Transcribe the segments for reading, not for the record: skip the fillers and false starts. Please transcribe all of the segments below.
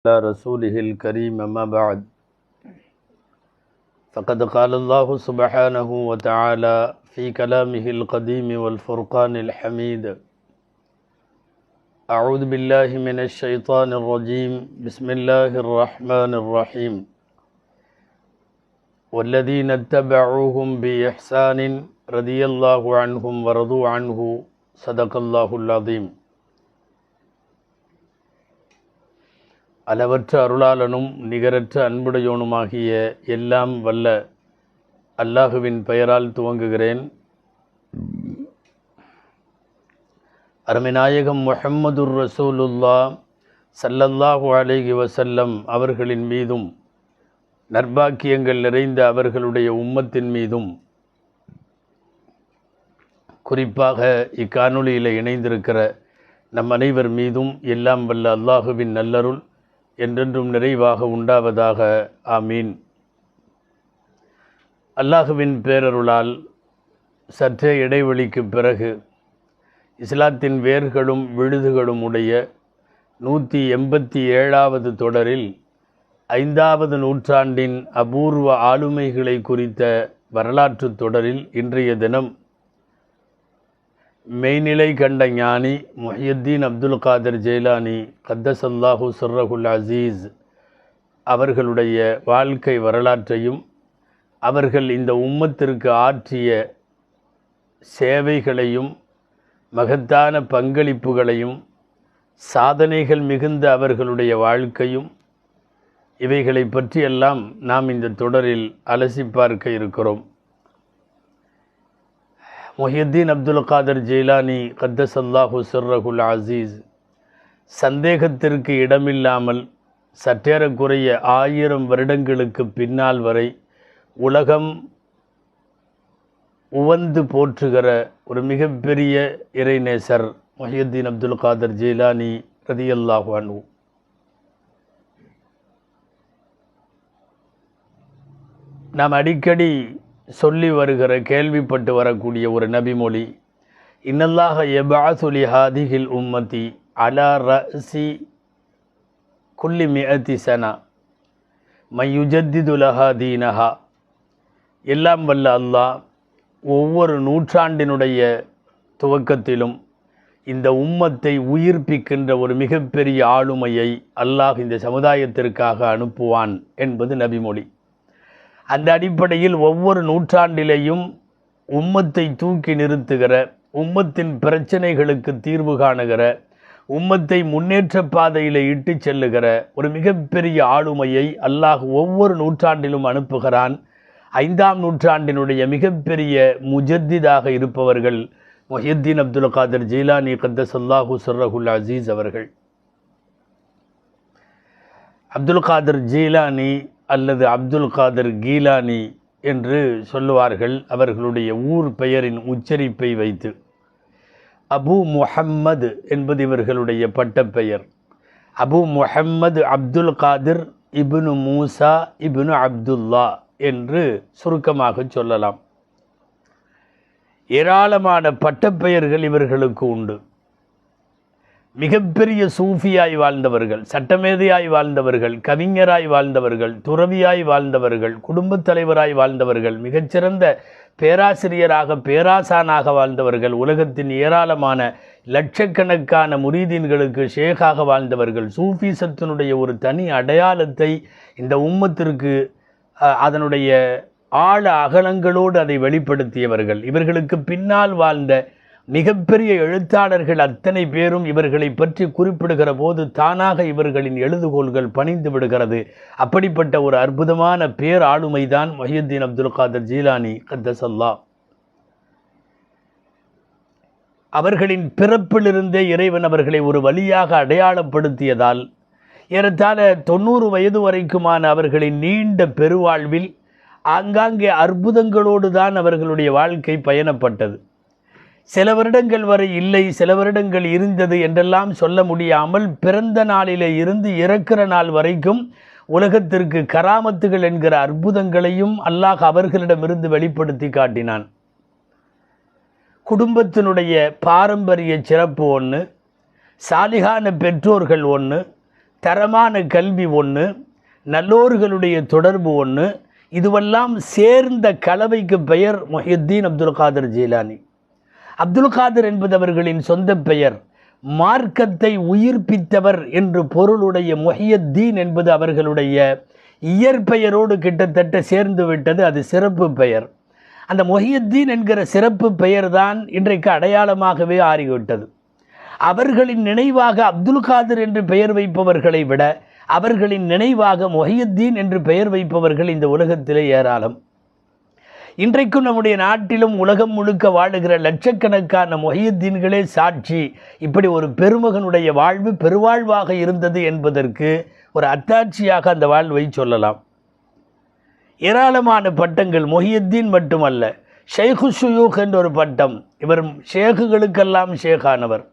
على رسوله الكريم أما بعد فقد قال الله سبحانه وتعالى في كلامه القديم والفرقان الحميد أعوذ بالله من الشيطان الرجيم بسم الله الرحمن الرحيم والذين اتبعوهم بإحسان رضي الله عنهم ورضوا عنه صدق الله العظيم. அளவற்ற அருளாளனும் நிகரற்ற அன்புடையோனுமாகிய எல்லாம் வல்ல அல்லாஹுவின் பெயரால் துவங்குகிறேன். அருமைநாயகம் முஹம்மதுர் ரசூலுல்லாஹ் ஸல்லல்லாஹு அலைஹி வஸல்லம் அவர்களின் மீதும் நற்பாக்கியங்கள் நிறைந்த அவர்களுடைய உம்மத்தின் மீதும் குறிப்பாக இக்காணொளியில் இணைந்திருக்கிற நம் அனைவர் மீதும் எல்லாம் வல்ல அல்லாஹுவின் நல்லருள் என்றென்றும் நிறைவாக உண்டாவதாக. ஆமீன். அல்லாஹுவின் பேரருளால் சற்றே இடைவெளிக்கு பிறகு இஸ்லாத்தின் வேர்களும் விழுதுகளும் உடைய 187வது தொடரில் 5வது நூற்றாண்டின் அபூர்வ ஆளுமைகளை குறித்த வரலாற்று தொடரில் இன்றைய தினம் மெய்நிலை கண்ட ஞானி முஹியுத்தீன் அப்துல் காதர் ஜெயிலானி கத்தஸல்லாஹு சிர்ரஹுல் அசீஸ் அவர்களுடைய வாழ்க்கை வரலாற்றையும் அவர்கள் இந்த உம்மத்திற்கு ஆற்றிய சேவைகளையும் மகத்தான பங்களிப்புகளையும் சாதனைகள் மிகுந்த அவர்களுடைய வாழ்க்கையும் இவைகளை பற்றியெல்லாம் நாம் இந்த தொடரில் அலசி பார்க்க இருக்கிறோம். முஹியுத்தீன் அப்துல் காதர் ஜெயிலானி கத்தஸல்லாஹு சிர்ரஹுல் அசீஸ் சந்தேகத்திற்கு இடமில்லாமல் சற்றேறக்குறைய 1000 வருடங்களுக்கு பின்னால் வரை உலகம் உவந்து போற்றுகிற ஒரு மிகப்பெரிய இறைநேசர் முஹியுத்தீன் அப்துல் காதர் ஜெயிலானி ரதியல்லாஹு அன்ஹு. நாம் அடிக்கடி சொல்லி வருகிற கேள்விப்பட்டு வரக்கூடிய ஒரு நபிமொழி, இன்னல்லாஹ யபஅஸு லிஹாதிஹில் உம்மதி அலா ரஅஸி குல்லி மிஅத்தி ஸனா மய்யுஜத்திது லஹா தீனஹா. எல்லாம் வல்ல அல்லாஹ் ஒவ்வொரு நூற்றாண்டினுடைய துவக்கத்திலும் இந்த உம்மத்தை உயிர்ப்பிக்கின்ற ஒரு மிகப்பெரிய ஆளுமையை அல்லாஹ் இந்த சமுதாயத்திற்காக அனுப்புவான் என்பது நபிமொழி. அந்த அடிப்படையில் ஒவ்வொரு நூற்றாண்டிலேயும் உம்மத்தை தூக்கி நிறுத்துகிற, உம்மத்தின் பிரச்சனைகளுக்கு தீர்வு காணுகிற, உம்மத்தை முன்னேற்ற பாதையில் இட்டு செல்லுகிற ஒரு மிகப்பெரிய ஆளுமையை அல்லாஹ் ஒவ்வொரு நூற்றாண்டிலும் அனுப்புகிறான். 5ஆம் நூற்றாண்டினுடைய மிகப்பெரிய முஜத்திதாக இருப்பவர்கள் முஹியுத்தீன் அப்துல் காதர் ஜெயிலானி கத்தஸல்லாஹு சிர்ரஹுல் அசீஸ் அவர்கள். அப்துல் காதர் ஜெயிலானி அல்லது அப்துல் காதர் கீலானி என்று சொல்லுவார்கள் அவர்களுடைய ஊர் பெயரின் உச்சரிப்பை வைத்து. அபு முஹம்மது என்பது இவர்களுடைய பட்டப்பெயர். அபு முஹம்மது அப்துல் காதிர் இப்னு மூசா இப்னு அப்துல்லா என்று சுருக்கமாக சொல்லலாம். ஏராளமான பட்டப்பெயர்கள் இவர்களுக்கு உண்டு. மிகப்பெரிய சூஃபியாய் வாழ்ந்தவர்கள், சட்டமேதையாய் வாழ்ந்தவர்கள், கவிஞராய் வாழ்ந்தவர்கள், துறவியாய் வாழ்ந்தவர்கள், குடும்பத் தலைவராய் வாழ்ந்தவர்கள், மிகச்சிறந்த பேராசிரியராக பேராசானாக வாழ்ந்தவர்கள், உலகத்தின் ஏராளமான லட்சக்கணக்கான முரீதீன்களுக்கு ஷேகாக வாழ்ந்தவர்கள், சூஃபிசத்தினுடைய ஒரு தனி அடையாளத்தை இந்த உம்மத்திற்கு அதனுடைய ஆழ அகலங்களோடு அதை வெளிப்படுத்தியவர்கள். இவர்களுக்கு பின்னால் வாழ்ந்த மிகப்பெரிய எழுத்தாளர்கள் அத்தனை பேரும் இவர்களை பற்றி குறிப்பிடுகிற போது தானாக இவர்களின் எழுதுகோள்கள் பணிந்து விடுகிறது. அப்படிப்பட்ட ஒரு அற்புதமான பேர் ஆளுமைதான் முஹியுத்தீன் அப்துல் காதர் ஜெயிலானி கத்தஸல்லாஹ். அவர்களின் பிறப்பிலிருந்தே இறைவன் அவர்களை ஒரு வழியாக அடையாளப்படுத்தியதால் ஏறத்தாழ 90 வயது வரைக்குமான அவர்களின் நீண்ட பெருவாழ்வில் ஆங்காங்கே அற்புதங்களோடு தான் அவர்களுடைய வாழ்க்கை பயணப்பட்டது. சில வருடங்கள் வரை இல்லை, சில வருடங்கள் இருந்தது என்றெல்லாம் சொல்ல முடியாமல் பிறந்த நாளிலே இருந்து இறக்கிற நாள் வரைக்கும் உலகத்திற்கு கராமத்துகள் என்கிற அற்புதங்களையும் அல்லாஹ் அவர்களிடமிருந்து வெளிப்படுத்தி காட்டினான். குடும்பத்தினுடைய பாரம்பரிய சிறப்பு ஒன்று, சாலிகான பெற்றோர்கள் ஒன்று, தரமான கல்வி ஒன்று, நல்லோர்களுடைய தொடர்பு ஒன்று, இதுவெல்லாம் சேர்ந்த கலவைக்கு பெயர் முஹியுத்தீன் அப்துல் காதர் ஜீலானி. அப்துல் காதர் என்பது அவர்களின் சொந்த பெயர். மார்க்கத்தை உயிர்ப்பித்தவர் என்று பொருளுடைய முஹியுத்தீன் என்பது அவர்களுடைய இயற்பெயரோடு கிட்டத்தட்ட சேர்ந்து விட்டது. அது சிறப்பு பெயர். அந்த முஹியுத்தீன் என்கிற சிறப்பு பெயர்தான் இன்றைக்கு அடையாளமாகவே ஆறிவிட்டது. அவர்களின் நினைவாக அப்துல் காதர் என்று பெயர் வைப்பவர்களை விட அவர்களின் நினைவாக முஹியுத்தீன் என்று பெயர் வைப்பவர்கள் இந்த உலகத்திலே ஏராளம். இன்றைக்கும் நம்முடைய நாட்டிலும் உலகம் முழுக்க வாழுகிற லட்சக்கணக்கான முஹியுத்தீன்களே சாட்சி. இப்படி ஒரு பெருமகனுடைய வாழ்வு பெருவாழ்வாக இருந்தது என்பதற்கு ஒரு அத்தாட்சியாக அந்த வாழ்வை சொல்லலாம். ஏராளமான பட்டங்கள். முஹியுத்தீன் மட்டுமல்ல, ஷேഖு ஷுயூக் என்ற ஒரு பட்டம். இவர் ஷேகுகளுக்கெல்லாம் ஷேகானவர்.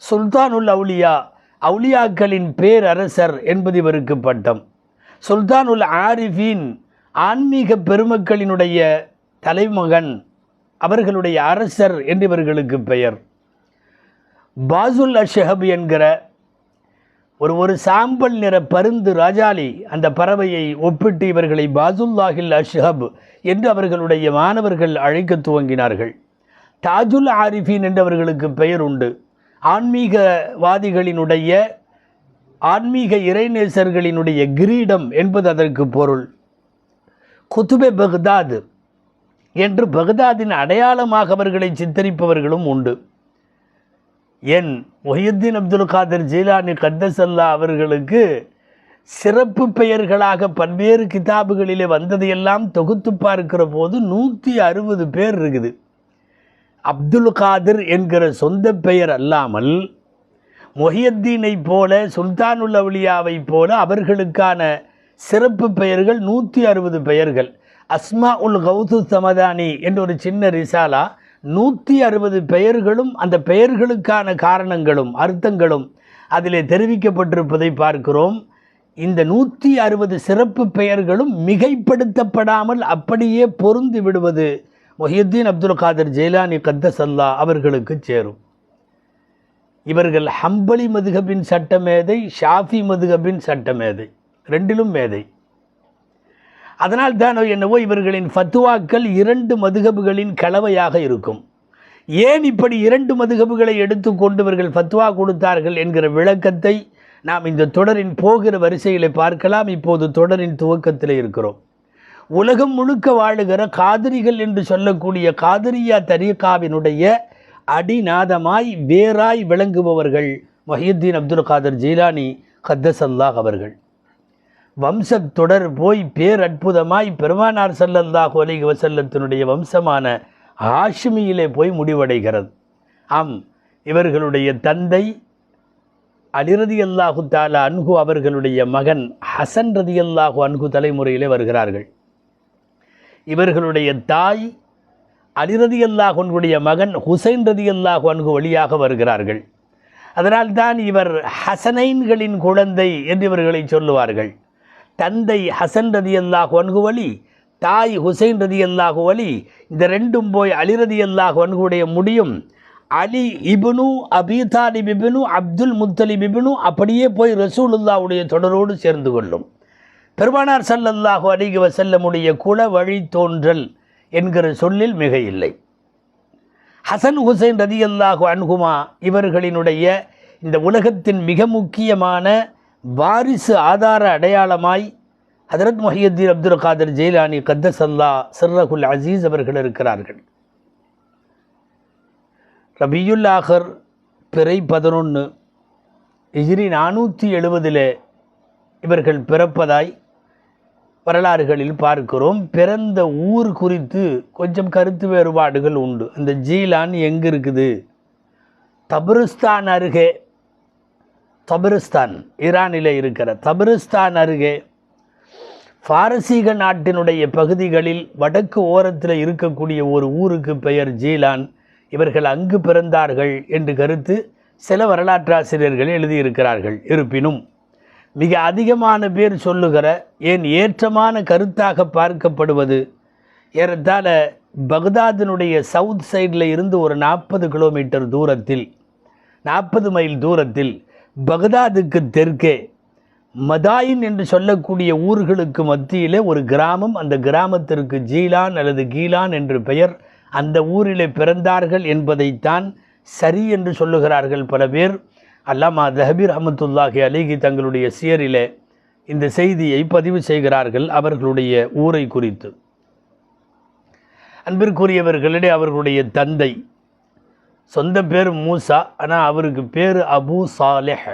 சுல்தானுல் அவுலியா, அவுலியாக்களின் பேரரசர் என்பது இவருக்கு பட்டம். சுல்தானுல் ஆரிஃபீன், ஆன்மீக பெருமக்களினுடைய தலைமகன், அவர்களுடைய அரசர் என்று இவர்களுக்கு பெயர். பாசுல் அஷ்ஹப் என்கிற ஒரு சாம்பல் நிற பருந்து ராஜாளி, அந்த பறவையை ஒப்பிட்டு இவர்களை பாசுல்லாஹில் அஷ்ஹப் என்று அவர்களுடைய மாணவர்கள் அழைக்க துவங்கினார்கள். தாஜுல் ஆரிஃபீன் என்று அவர்களுக்கு பெயர் உண்டு. ஆன்மீகவாதிகளினுடைய, ஆன்மீக இறைநேசர்களினுடைய கிரீடம் என்பது அதற்கு பொருள். குதுபே பக்தாத் என்று பக்தாதின் அடையாளமாக அவர்களை சித்தரிப்பவர்களும் உண்டு. என் முஹியுத்தீன் அப்துல் காதர் ஜீலானி கத்தசல்லா அவர்களுக்கு சிறப்பு பெயர்களாக பல்வேறு கிதாபுகளிலே வந்ததையெல்லாம் தொகுத்து பார்க்கிற போது 160 பேர் இருக்குது. அப்துல் காதிர் என்கிற சொந்த பெயர் அல்லாமல் முஹியுத்தீனை போல, சுல்தானுல் அவுலியாவை போல அவர்களுக்கான சிறப்பு பெயர்கள் 160 பெயர்கள். அஸ்மா உல் கௌது சமதானி என்ற ஒரு சின்ன ரிசாலா 160 பெயர்களும் அந்த பெயர்களுக்கான காரணங்களும் அர்த்தங்களும் அதிலே தெரிவிக்கப்பட்டிருப்பதை பார்க்கிறோம். இந்த 160 சிறப்பு பெயர்களும் மிகைப்படுத்தப்படாமல் அப்படியே பொருந்தி விடுவது முஹியுத்தீன் அப்துல் காதர் ஜீலானி கத்தசல்லா அவர்களுக்கு சேரும். இவர்கள் ஹம்பலி மதுஹபின் சட்டமேதை, ஷாஃபி மதுஹபின் சட்டமேதை, ரெண்டிலும் மேதை. அதனால் தான் என்னவோ இவர்களின் ஃபத்துவாக்கள் 2 மதுஹபுகளின் கலவையாக இருக்கும். ஏன் இப்படி 2 மதுஹபுகளை எடுத்துக்கொண்டு இவர்கள் ஃபத்துவா கொடுத்தார்கள் என்கிற விளக்கத்தை நாம் இந்த தொடரின் போகிற வரிசையில் பார்க்கலாம். இப்போது தொடரின் துவக்கத்தில் இருக்கிறோம். உலகம் முழுக்க வாழுகிற காதிரிகள் என்று சொல்லக்கூடிய காதிரியா தரீகாவினுடைய அடிநாதமாய் வேராய் விளங்குபவர்கள் முஹியுத்தீன் அப்துல் காதர் ஜீலானி கத்தசல்லாஹ் அவர்கள். வம்சத் தொடர் போய் பேரற்புதமாய் பெருமானார் ஸல்லல்லாஹு அலைஹி வஸல்லத்தினுடைய வம்சமான ஹாஷிமியிலே போய் முடிவடைகிறது. ஆம், இவர்களுடைய தந்தை அலி ரலியல்லாஹு தஆலா அன்ஹு அவர்களுடைய மகன் ஹசன் ரலியல்லாஹு அன்ஹு தலைமுறையிலே வருகிறார்கள். இவர்களுடைய தாய் அலி ரலியல்லாஹு அன்ஹுடைய மகன் ஹுசைன் ரலியல்லாஹு அன்ஹு வழியாக வருகிறார்கள். அதனால்தான் இவர் ஹசனைன்களின் குழந்தை என்று இவர்களை சொல்லுவார்கள். தந்தை ஹசன் ரலியல்லாஹு அன்ஹு வழி, தாய் ஹுசைன் ரலியல்லாஹு வழி. இந்த ரெண்டும் போய் அலி ரலியல்லாஹு அன்ஹுடைய முடியும். அலி இப்னு அபி தாலிப் இப்னு அப்துல் முத்தலிப் இப்னு அப்படியே போய் ரசூலுல்லாஹ்வுடைய தொடரோடு சேர்ந்து கொள்ளும். பெருமானார் ஸல்லல்லாஹு அலைஹி வஸல்லமுடைய குல வழி தோன்றல் என்கிற சொல்லில் மிக இல்லை. ஹசன் ஹுசைன் ரலியல்லாஹு அன்ஹுமா இவர்களினுடைய இந்த உலகத்தின் மிக முக்கியமான வாரிசு ஆதார அடையாளமாய் ஹதரத் முஹியுத்தீன் அப்துல் காதர் ஜீலானி கத்தசல்லா சிர்ரஹுல் அசீஸ் அவர்கள் இருக்கிறார்கள். ரபியுல் ஆஹர் பிறை 11 ஹிஜ்ரி 470 இவர்கள் பிறப்பதாய் வரலாறுகளில் பார்க்கிறோம். பிறந்த ஊர் குறித்து கொஞ்சம் கருத்து வேறுபாடுகள் உண்டு. அந்த ஜீலான் எங்கே இருக்குது? தபரிஸ்தான் அருகே, தபரிஸ்தான் ஈரானில் இருக்கிற தபரிஸ்தான் அருகே பாரசீக நாட்டினுடைய பகுதிகளில் வடக்கு ஓரத்தில் இருக்கக்கூடிய ஒரு ஊருக்கு பெயர் ஜீலான். இவர்கள் அங்கு பிறந்தார்கள் என்று கருத்து சில வரலாற்றாசிரியர்கள் எழுதியிருக்கிறார்கள். இருப்பினும் மிக அதிகமான பேர் சொல்லுகிற, ஏன் ஏற்றமான கருத்தாக பார்க்கப்படுவது, ஏறத்தாழ பக்தாதினுடைய சவுத் சைடில் இருந்து ஒரு 40 கிலோமீட்டர் தூரத்தில், 40 மைல் தூரத்தில் பக்தாதுக்கு தெற்கே மதாயின் என்று சொல்லக்கூடிய ஊர்களுக்கு மத்தியிலே ஒரு கிராமம், அந்த கிராமத்திற்கு ஜீலான் அல்லது கீலான் என்று பெயர். அந்த ஊரிலே பிறந்தார்கள் என்பதைத்தான் சரி என்று சொல்லுகிறார்கள் பல பேர். அல்லாமா தஹபி ரஹ்மத்துல்லாஹி அலைஹி தங்களுடைய சியரிலே இந்த செய்தியை பதிவு செய்கிறார்கள் அவர்களுடைய ஊரை குறித்து. அன்பிற்குரியவர்களிடையே அவர்களுடைய தந்தை சொந்த பேர் மூசா, ஆனால் அவருக்கு பேர் அபூ சாலிஹ்.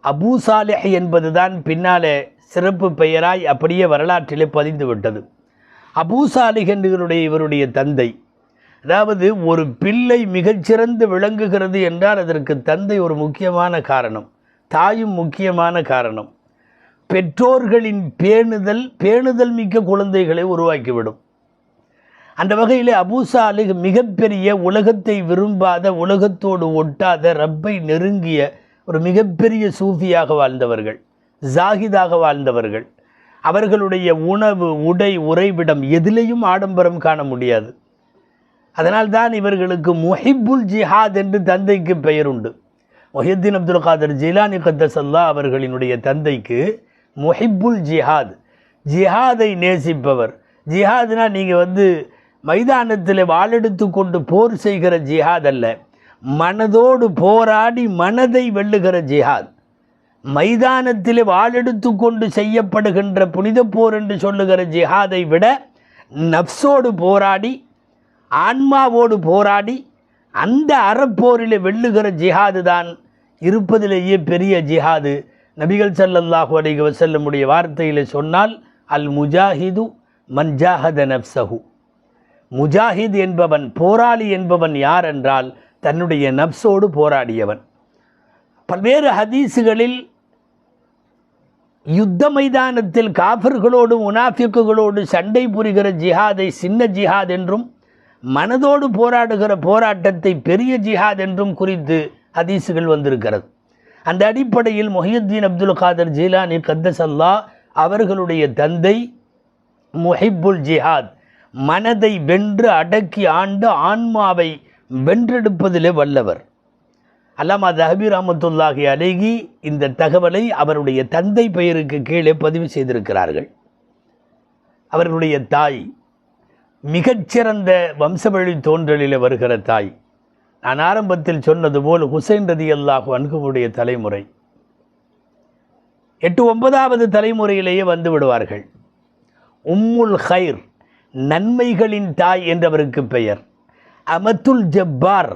அபூ சாலிஹ் என்பதுதான் பின்னாலே சிறப்பு பெயராய் அப்படியே வரலாற்றிலே பதிந்து விட்டது. அபூ சாலிஹ் என்கிறடைய இவருடைய தந்தை, அதாவது ஒரு பிள்ளை மிகச்சிறந்து விளங்குகிறது என்றால் அதற்கு தந்தை ஒரு முக்கியமான காரணம், தாயும் முக்கியமான காரணம். பெற்றோர்களின் பேணுதல் மிக்க குழந்தைகளை உருவாக்கிவிடும். அந்த வகையில் அபூ சாலிஹ் மிகப்பெரிய உலகத்தை விரும்பாத, உலகத்தோடு ஒட்டாத, ரப்பை நெருங்கிய ஒரு மிகப்பெரிய சூஃபியாக வாழ்ந்தவர்கள், ஜாகிதாக வாழ்ந்தவர்கள். அவர்களுடைய உணவு, உடை, உறைவிடம் எதிலையும் ஆடம்பரம் காண முடியாது. அதனால்தான் இவர்களுக்கு முஹிப்புல் ஜிஹாத் என்று தந்தைக்கு பெயர் உண்டு. முஹியுத்தீன் அப்துல் காதர் ஜீலானி கத்தஸல்லா அவர்களினுடைய தந்தைக்கு முஹிப்புல் ஜிஹாத், ஜிஹாதை நேசிப்பவர். ஜிஹாத்னா நீங்கள் மைதானத்தில் வாளெடுத்து கொண்டு போர் செய்கிற ஜிஹாத் அல்ல, மனதோடு போராடி மனதை வெல்லுகிற ஜிஹாத். மைதானத்தில் வாளெடுத்து கொண்டு செய்யப்படுகின்ற புனித போர் என்று சொல்லுகிற ஜிஹாதை விட நப்சோடு போராடி, ஆன்மாவோடு போராடி அந்த அறப்போரில் வெல்லுகிற ஜிஹாது தான் இருப்பதிலேயே பெரிய ஜிஹாது. நபிகள் ஸல்லல்லாஹு அலைஹி வஸல்லமுடைய வார்த்தையில் சொன்னால், அல் முஜாஹிது மன் ஜாஹத நப்ஸஹு. முஜாஹித் என்பவன், போராளி என்பவன் யார் என்றால் தன்னுடைய நப்சோடு போராடியவன். பல்வேறு ஹதீஸுகளில் யுத்த மைதானத்தில் காஃபிர்களோடு முனாஃபிக்குகளோடு சண்டை புரிகிற ஜிஹாதை சின்ன ஜிஹாத் என்றும், மனதோடு போராடுகிற போராட்டத்தை பெரிய ஜிஹாத் என்றும் குறித்து ஹதீஸுகள் வந்திருக்கிறது. அந்த அடிப்படையில் முஹியுத்தீன் அப்துல் காதர் ஜீலானி கத்தஸல்லா அவர்களுடைய தந்தை முஹிப்புல் ஜிஹாத், மனதை வென்று அடக்கி ஆண்டு ஆன்மாவை வென்றெடுப்பதிலே வல்லவர். அல்லாமா தஹபி ரஹ்மத்துல்லாஹி அலைஹி இந்த தகவலை அவருடைய தந்தை பெயருக்கு கீழே பதிவு செய்திருக்கிறார்கள். அவர்களுடைய தாய் மிகச்சிறந்த வம்சவழி தோன்றலில் வருகிற தாய். நான் ஆரம்பத்தில் சொன்னது போல் ஹுசைன் ரலியல்லாஹு அன்ஹுவுடைய தலைமுறை 8-9வது தலைமுறையிலேயே வந்து விடுவார்கள். உம்முல் ஹைர், நன்மைகளின் தாய் என்றவருக்கு பெயர். அமத்துல் ஜப்பார்,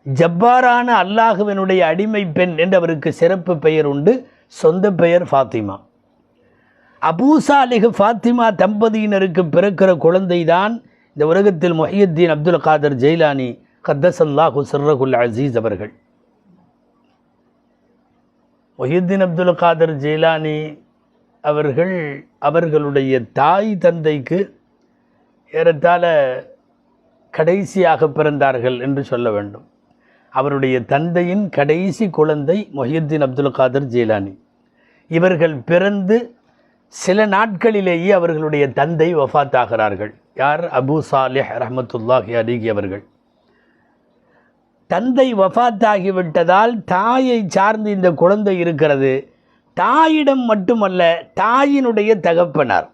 ஜப்பாரான அல்லாஹுவினுடைய அடிமை பெண் என்றவருக்கு சிறப்பு பெயர் உண்டு. சொந்த பெயர் ஃபாத்திமா. அபூ சாலிஹ் ஃபாத்திமா தம்பதியினருக்கு பிறக்கிற குழந்தைதான் இந்த உலகத்தில் முஹியுத்தீன் அப்துல் காதர் ஜெயிலானி கத்தஸல்லாஹு சிர்ரஹுல் அசீஸ் அவர்கள். முஹியுத்தீன் அப்துல் காதர் ஜெயிலானி அவர்கள் அவர்களுடைய தாய் தந்தைக்கு ஏறத்தாழ கடைசியாக பிறந்தார்கள் என்று சொல்ல வேண்டும். அவருடைய தந்தையின் கடைசி குழந்தை முஹியுத்தீன் அப்துல் காதர் ஜீலானி. இவர்கள் பிறந்து சில நாட்களிலேயே அவர்களுடைய தந்தை வஃபாத்தாகிறார்கள். யார்? அபூ சாலிஹ் ரஹ்மத்துல்லாஹி அலைஹி அவர்கள். தந்தை வஃபாத்தாகிவிட்டதால் தாயை சார்ந்து இந்த குழந்தை இருக்கிறது. தாயிடம் மட்டுமல்ல, தாயினுடைய தகப்பனார்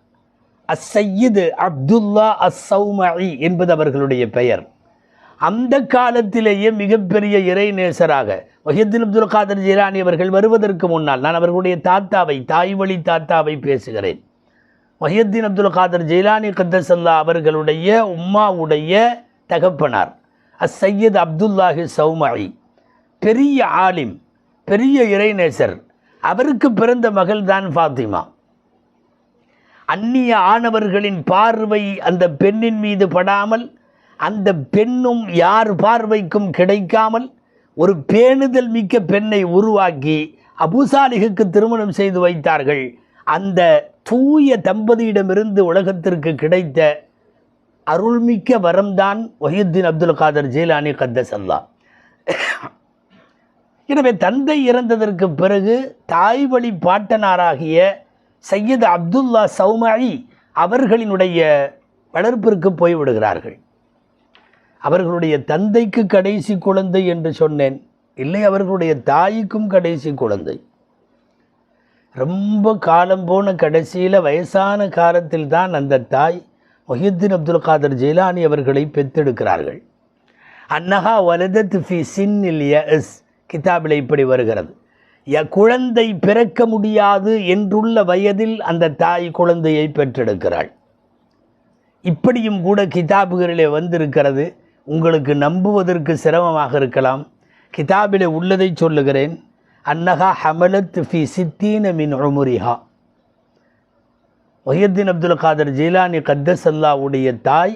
அஸ்ஸையிது அப்துல்லா அஸ்ஸௌமஇ என்பது அவர்களுடைய பெயர். அந்த காலத்திலேயே மிகப்பெரிய இறைநேசராக முஹியுத்தீன் அப்துல் காதர் ஜீலானி அவர்கள் வருவதற்கு முன்னால், நான் அவர்களுடைய தாத்தாவை, தாய் வழி தாத்தாவை பேசுகிறேன். முஹியுத்தீன் அப்துல் காதர் ஜீலானி கத்தஸல்லா அவர்களுடைய உம்மாவுடைய தகப்பனார் அஸ்ஸையித் அப்துல்லாஹி ஸௌமஇ, பெரிய ஆலிம், பெரிய இறைநேசர். அவருக்கு பிறந்த மகள் தான் ஃபாத்திமா. அந்நிய ஆணவர்களின் பார்வை அந்த பெண்ணின் மீது படாமல், அந்த பெண்ணும் யார் பார்வைக்கும் கிடைக்காமல் ஒரு பேணுதல் மிக்க பெண்ணை உருவாக்கி அபூ சாலிஹுக்கு திருமணம் செய்து வைத்தார்கள். அந்த தூய தம்பதியிடமிருந்து உலகத்திற்கு கிடைத்த அருள்மிக்க வரம்தான் முஹியுத்தீன் அப்துல் காதர் ஜீலானி கத்தஸல்லா. எனவே தந்தை இறந்ததற்கு பிறகு தாய் வழி பாட்டனாராகிய சையத் அப்துல்லா ஸௌமஇ அவர்களினுடைய வளர்ப்பிற்கு போய்விடுகிறார்கள். அவர்களுடைய தந்தைக்கு கடைசி குழந்தை என்று சொன்னேன், இல்லை, அவர்களுடைய தாய்க்கும் கடைசி குழந்தை. ரொம்ப காலம் போன கடைசியில் வயசான காலத்தில் தான் அந்த தாய் முஹியுத்தீன் அப்துல் காதர் ஜெயிலானி அவர்களை பெற்றெடுக்கிறார்கள். அன்னஹா வலதத் ஃபி சின்னில் யஸ் கிதாபில் இப்படி வருகிறது, குழந்தை பிறக்க முடியாது என்றுள்ள வயதில் அந்த தாய் குழந்தையை பெற்றெடுக்கிறாள். இப்படியும் கூட கிதாபுகளிலே வந்திருக்கிறது. உங்களுக்கு நம்புவதற்கு சிரமமாக இருக்கலாம். கிதாபிலே உள்ளதை சொல்லுகிறேன். அன்னஹா ஹமலத் ஃபி சித்தீன மின் உமுரிஹா. முஹியுத்தீன் அப்துல் காதர் ஜெயிலானி கத்தஸல்லாவுடைய தாய்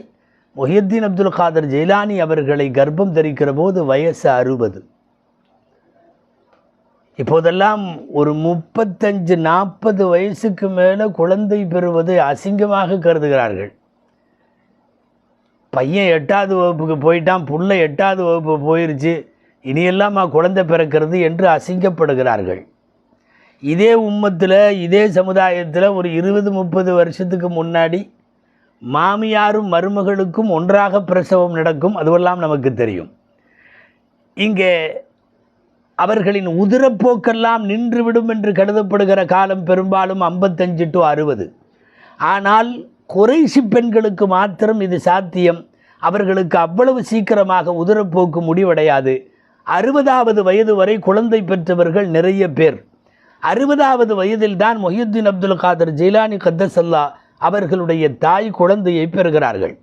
முஹியுத்தீன் அப்துல் காதர் ஜெயிலானி அவர்களை கர்ப்பம் தரிக்கிற போது வயசு 60. இப்போதெல்லாம் ஒரு 35-40 வயசுக்கு மேலே குழந்தை பெறுவது அசிங்கமாக கருதுகிறார்கள். பையன் 8வது வகுப்புக்கு போயிட்டான், புள்ள 8வது வகுப்பு போயிருச்சு, இனியெல்லாம் குழந்தை பிறக்கிறது என்று அசிங்கப்படுகிறார்கள். இதே உம்மத்தில் இதே சமுதாயத்தில் ஒரு 20-30 வருஷத்துக்கு முன்னாடி மாமியாரும் மருமகளுக்கும் ஒன்றாக பிரசவம் நடக்கும், அதுவெல்லாம் நமக்கு தெரியும். இங்கே அவர்களின் உதிரப்போக்கெல்லாம் நின்றுவிடும் என்று கருதப்படுகிற காலம் பெரும்பாலும் 55 to 60. ஆனால் குறைஷி பெண்களுக்கு மாத்திரம் இது சாத்தியம். அவர்களுக்கு அவ்வளவு சீக்கிரமாக உதிரப்போக்கு முடிவடையாது. 60வது வயது வரை குழந்தை பெற்றவர்கள் நிறைய பேர். 60வது வயதில் தான் முஹியுத்தீன் அப்துல் காதர் ஜெயிலானி கத்தஸல்லா அவர்களுடைய தாய் குழந்தையை பெறுகிறார்கள்.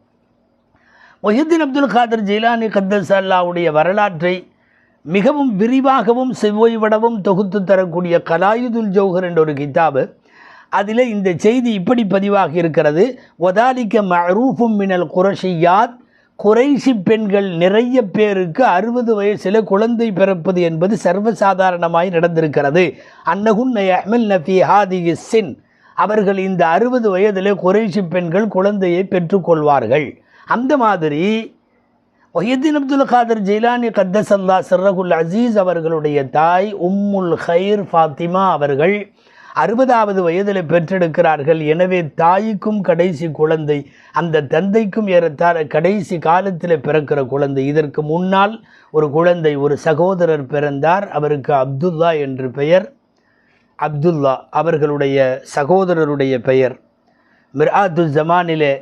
முஹியுத்தீன் அப்துல் காதர் ஜெயிலானி கத்தஸல்லாவுடைய வரலாற்றை மிகவும் விரிவாகவும் செவ்வாய்விடவும் தொகுத்து தரக்கூடிய கலாயுதுல் ஜௌஹர் என்ற ஒரு கிதாபு, அதில் இந்த செய்தி இப்படி பதிவாகி இருக்கிறது. வதாலிக்க மஅரூஃபும் மினல் குரைஷியாத், குறைஷி பெண்கள் நிறைய பேருக்கு 60 வயசில் குழந்தை பிறப்பது என்பது சர்வசாதாரணமாய் நடந்திருக்கிறது. அன்னகுன் யஹ்மில்ன ஃபீ ஹாதிஹி ஸின், அவர்கள் இந்த 60 வயதில் குறைஷி பெண்கள் குழந்தையை பெற்றுக்கொள்வார்கள். அந்த மாதிரி முஹியுத்தீன் அப்துல் காதர் ஜெயிலானி கத்தஸல்லா சிர்ரஹுல் அசீஸ் அவர்களுடைய தாய் உம்முல் ஹைர் ஃபாத்திமா அவர்கள் 60வது வயதில் பெற்றெடுக்கிறார்கள். எனவே தாய்க்கும் கடைசி குழந்தை, அந்த தந்தைக்கும் ஏறத்தாழ கடைசி காலத்தில் பிறக்கிற குழந்தை. இதற்கு முன்னால் ஒரு குழந்தை, ஒரு சகோதரர் பிறந்தார். அவருக்கு அப்துல்லா என்று பெயர். அப்துல்லா அவர்களுடைய சகோதரருடைய பெயர் மிர்ஆத்து ஜமானிலே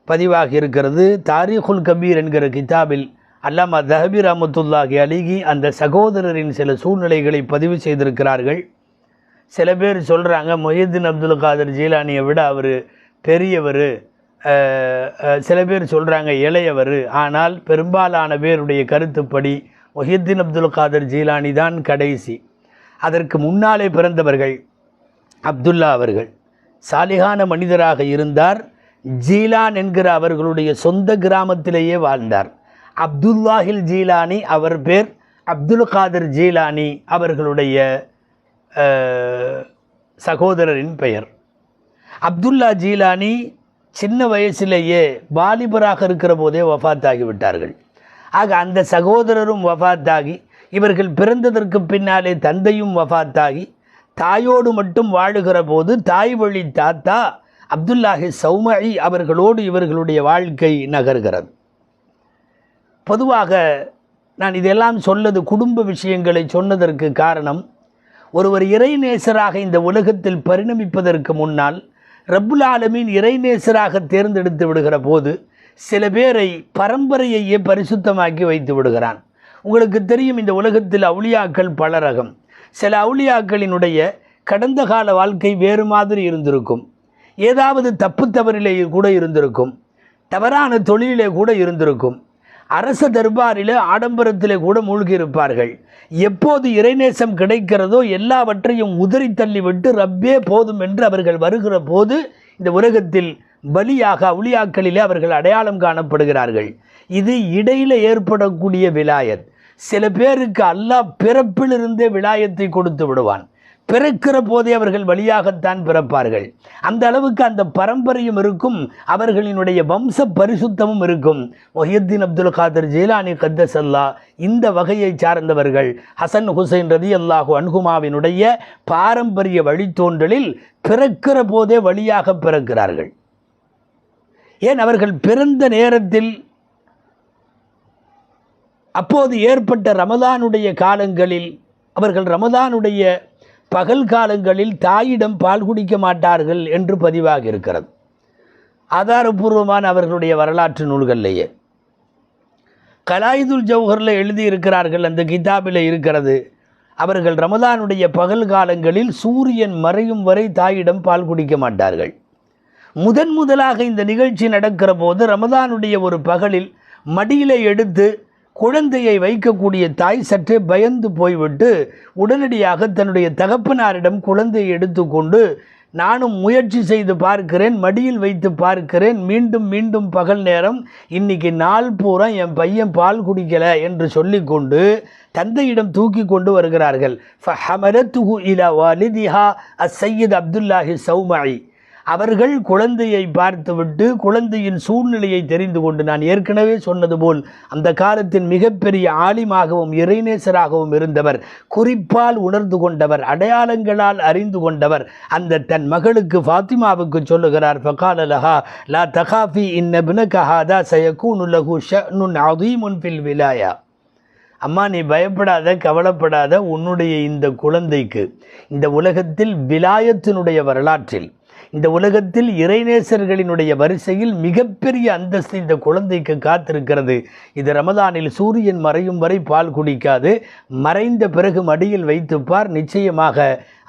பதிவாகி இருக்கிறது. தாரீகுல் கபீர் என்கிற கிதாபில் அல்லாமா தஹபி ரஹ்மத்துல்லாஹி அலைஹி அந்த சகோதரரின் சில சூழ்நிலைகளை பதிவு செய்திருக்கிறார்கள். சில பேர் சொல்கிறாங்க முஹியுத்தீன் அப்துல் காதர் ஜெயிலானியை விட அவர் பெரியவர், சில பேர் சொல்கிறாங்க இளையவர். ஆனால் பெரும்பாலான பேருடைய கருத்துப்படி முஹியுத்தீன் அப்துல் காதர் ஜெயிலானி தான் கடைசி. அதற்கு முன்னாலே பிறந்தவர்கள் அப்துல்லா அவர்கள் சாலிகான மனிதராக இருந்தார். ஜீலான் என்கிற அவர்களுடைய சொந்த கிராமத்திலேயே வாழ்ந்தார். அப்துல்லாஹில் ஜீலானி அவர் பேர், அப்துல் காதர் ஜீலானி அவர்களுடைய சகோதரரின் பெயர். அப்துல்லா ஜீலானி சின்ன வயசிலேயே வாலிபராக இருக்கிற போதே வஃபாத்தாகிவிட்டார்கள். ஆக அந்த சகோதரரும் வஃபாத்தாகி, இவர்கள் பிறந்ததற்கு பின்னாலே தந்தையும் வஃபாத்தாகி, தாயோடு மட்டும் வாழுகிற போது தாய் வழி தாத்தா அப்துல்லாஹி சௌமஇ அவர்களோடு இவர்களுடைய வாழ்க்கை நகர்கிறது. பொதுவாக நான் இதெல்லாம் சொல்லது குடும்ப விஷயங்களை சொன்னதற்கு காரணம், ஒருவர் இறைநேசராக இந்த உலகத்தில் பரிணமிப்பதற்கு முன்னால் ரப்புல் ஆலமீன் இறைநேசராக தேர்ந்தெடுத்து விடுகிற போது சில பேரை பரம்பரையையே பரிசுத்தமாக்கி வைத்து விடுகிறான். உங்களுக்கு தெரியும், இந்த உலகத்தில் அவுலியாக்கள் பல ரகம். சில அவுலியாக்களினுடைய கடந்த கால வாழ்க்கை வேறு மாதிரி இருந்திருக்கும். ஏதாவது தப்பு தவறிலே கூட இருந்திருக்கும், தவறான தொழிலே கூட இருந்திருக்கும், அரச தர்பாரிலே ஆடம்பரத்திலே கூட மூழ்கி இருப்பார்கள். எப்போது இறைநேசம் கிடைக்கிறதோ எல்லாவற்றையும் உதறி தள்ளிவிட்டு ரப்பே போதும் என்று அவர்கள் வருகிற போது இந்த உலகத்தில் பலியாக அவுலியாக்களிலே அவர்கள் அடையாளம் காணப்படுகிறார்கள். இது இடையில ஏற்படக்கூடிய விலாயத். சில பேருக்கு அல்லாஹ் பிறப்பிலிருந்தே விலாயத்தை கொடுத்து விடுவான். பிறக்கிற போதே அவர்கள் வழியாகத்தான் பிறப்பார்கள். அந்த அளவுக்கு அந்த பரம்பரையும் இருக்கும், அவர்களினுடைய வம்ச பரிசுத்தமும் இருக்கும். முஹியுத்தீன் அப்துல் காதர் ஜெயிலானி கத்தஸல்லா இந்த வகையை சார்ந்தவர்கள். ஹசன் ஹுசைன் ரலியல்லாஹு அன்ஹுமாவினுடைய பாரம்பரிய வழித்தோன்றலில் பிறக்கிற போதே வழியாக பிறக்கிறார்கள். ஏன், அவர்கள் பிறந்த நேரத்தில் அப்போது ஏற்பட்ட ரமதானுடைய காலங்களில் அவர்கள் ரமதானுடைய பகல் காலங்களில் தாயிடம் பால் குடிக்க மாட்டார்கள் என்று பதிவாக இருக்கிறது. ஆதாரபூர்வமான அவர்களுடைய வரலாற்று நூல்களிலேயே கலாயிதுல் ஜௌஹரில் எழுதியிருக்கிறார்கள். அந்த கிதாபில் இருக்கிறது, அவர்கள் ரமலானுடைய பகல் காலங்களில் சூரியன் மறையும் வரை தாயிடம் பால் குடிக்க மாட்டார்கள். முதலாக இந்த நிகழ்ச்சி நடக்கிற போது ரமலானுடைய ஒரு பகலில் மடியிலே எடுத்து குழந்தையை வைக்கக்கூடிய தாய் சற்றே பயந்து போய்விட்டு உடனடியாக தன்னுடைய தகப்பனாரிடம் குழந்தையை எடுத்துக்கொண்டு, நானும் முயற்சி செய்து பார்க்கிறேன், மடியில் வைத்து பார்க்கிறேன், மீண்டும் மீண்டும் பகல் நேரம், இன்னைக்கு நாள் பூரா என் பையன் பால் குடிக்கலை என்று சொல்லிக்கொண்டு தந்தையிடம் தூக்கி கொண்டு வருகிறார்கள். ஃபஹமலத்துஹு இலா வாலிதிஹா அஸ்ஸையத் அப்துல்லாஹி சௌமஇ. அவர்கள் குழந்தையை பார்த்துவிட்டு குழந்தையின் சூழ்நிலையை தெரிந்து கொண்டு, நான் ஏற்கனவே சொன்னது போல் அந்த காலத்தின் மிகப்பெரிய ஆலிமாகவும் இறைநேசராகவும் இருந்தவர், குறிப்பால் உணர்ந்து கொண்டவர், அடையாளங்களால் அறிந்து கொண்டவர், அந்த தன் மகளுக்கு ஃபாத்திமாவுக்கு சொல்லுகிறார், ஃபகால லஹா லா தகாஃபி இன்ன இப்னக ஹாதா சயகூனு லஹு ஷஅனுன் அதீமுன் ஃபில் விலாயா. அம்மா, நீ பயப்படாத, கவலைப்படாத, உன்னுடைய இந்த குழந்தைக்கு இந்த உலகத்தில் விலாயத்தினுடைய வரலாற்றில், இந்த உலகத்தில் இறைநேசர்களினுடைய வரிசையில் மிகப்பெரிய அந்தஸ்து இந்த குழந்தைக்கு காத்திருக்கிறது. இது ரமலானில் சூரியன் மறையும் வரை பால் குடிக்காது, மறைந்த பிறகு மடியில் வைத்துப்பார், நிச்சயமாக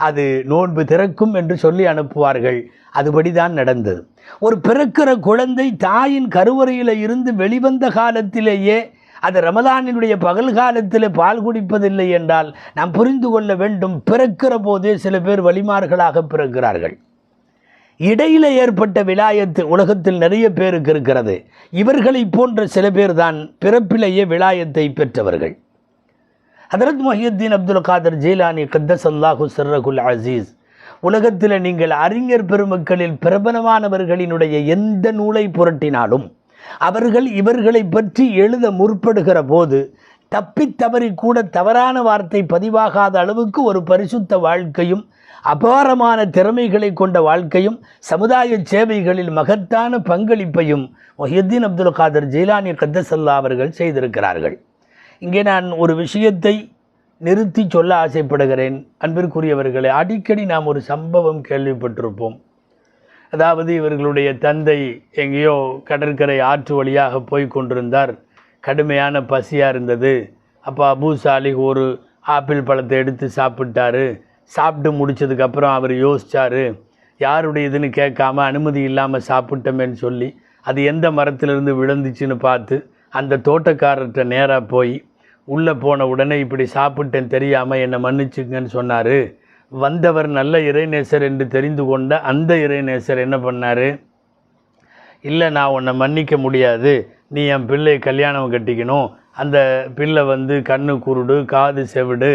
அது நோன்பு திறக்கும் என்று சொல்லி அனுப்புவார்கள். அதுபடிதான் நடந்தது. ஒரு பிறக்கிற குழந்தை தாயின் கருவறையில் இருந்து வெளிவந்த காலத்திலேயே அது ரமலானினுடைய பகல் காலத்தில் பால் குடிப்பதில்லை என்றால் நாம் புரிந்து கொள்ள வேண்டும், பிறக்கிற போதே சில பேர் வலிமார்களாக பிறக்கிறார்கள். இடையில ஏற்பட்ட விலாயத்து உலகத்தில் நிறைய பேருக்கு இருக்கிறது. இவர்களை போன்ற சில பேர் தான் பிறப்பிலேயே விலாயத்தை பெற்றவர்கள். ஹதரத் முஹியுத்தீன் அப்துல் காதர் ஜீலானி கத்தஸல்லாஹு சிர்ரகுல் அசீஸ், உலகத்தில் நீங்கள் அறிஞர் பெருமக்களில் பிரபலமானவர்களினுடைய எந்த நூலை புரட்டினாலும் அவர்கள் இவர்களை பற்றி எழுத முற்படுகிற போது தப்பித்தவறி கூட தவறான வார்த்தை பதிவாகாத அளவுக்கு ஒரு பரிசுத்த வாழ்க்கையும் அபாரமான திறமைகளை கொண்ட வாழ்க்கையும் சமுதாய சேவைகளில் மகத்தான பங்களிப்பையும் முஹியுத்தீன் அப்துல் காதர் ஜீலானி கத்தஸல்லா அவர்கள் செய்திருக்கிறார்கள். இங்கே நான் ஒரு விஷயத்தை நிறுத்தி சொல்ல ஆசைப்படுகிறேன். அன்பிற்குரியவர்களே, அடிக்கடி நாம் ஒரு சம்பவம் கேள்விப்பட்டிருப்போம். அதாவது இவர்களுடைய தந்தை எங்கேயோ கடற்கரை ஆற்று வழியாக போய் கொண்டிருந்தார். கடுமையான பசியாக இருந்தது. அப்போ அபூ சாலிஹ் ஒரு ஆப்பிள் பழத்தை எடுத்து சாப்பிட்டாரு. சாப்பிட்டு முடித்ததுக்கப்புறம் அவர் யோசித்தார், யாருடைய இதுன்னு கேட்காம அனுமதி இல்லாமல் சாப்பிட்டோமேன்னு சொல்லி அது எந்த மரத்திலிருந்து விழுந்துச்சுன்னு பார்த்து அந்த தோட்டக்காரர்கிட்ட நேராக போய் உள்ளே போன உடனே இப்படி சாப்பிட்டேன் தெரியாமல் என்னை மன்னிச்சுங்கன்னு சொன்னார். வந்தவர் நல்ல இறைநேசர் என்று தெரிந்து கொண்ட அந்த இறைநேசர் என்ன பண்ணார், இல்லை நான் உன்னை மன்னிக்க முடியாது, நீ என் பிள்ளை கல்யாணம் கட்டிக்கணும், அந்த பிள்ளை கண்ணு குருடு காது செவிடு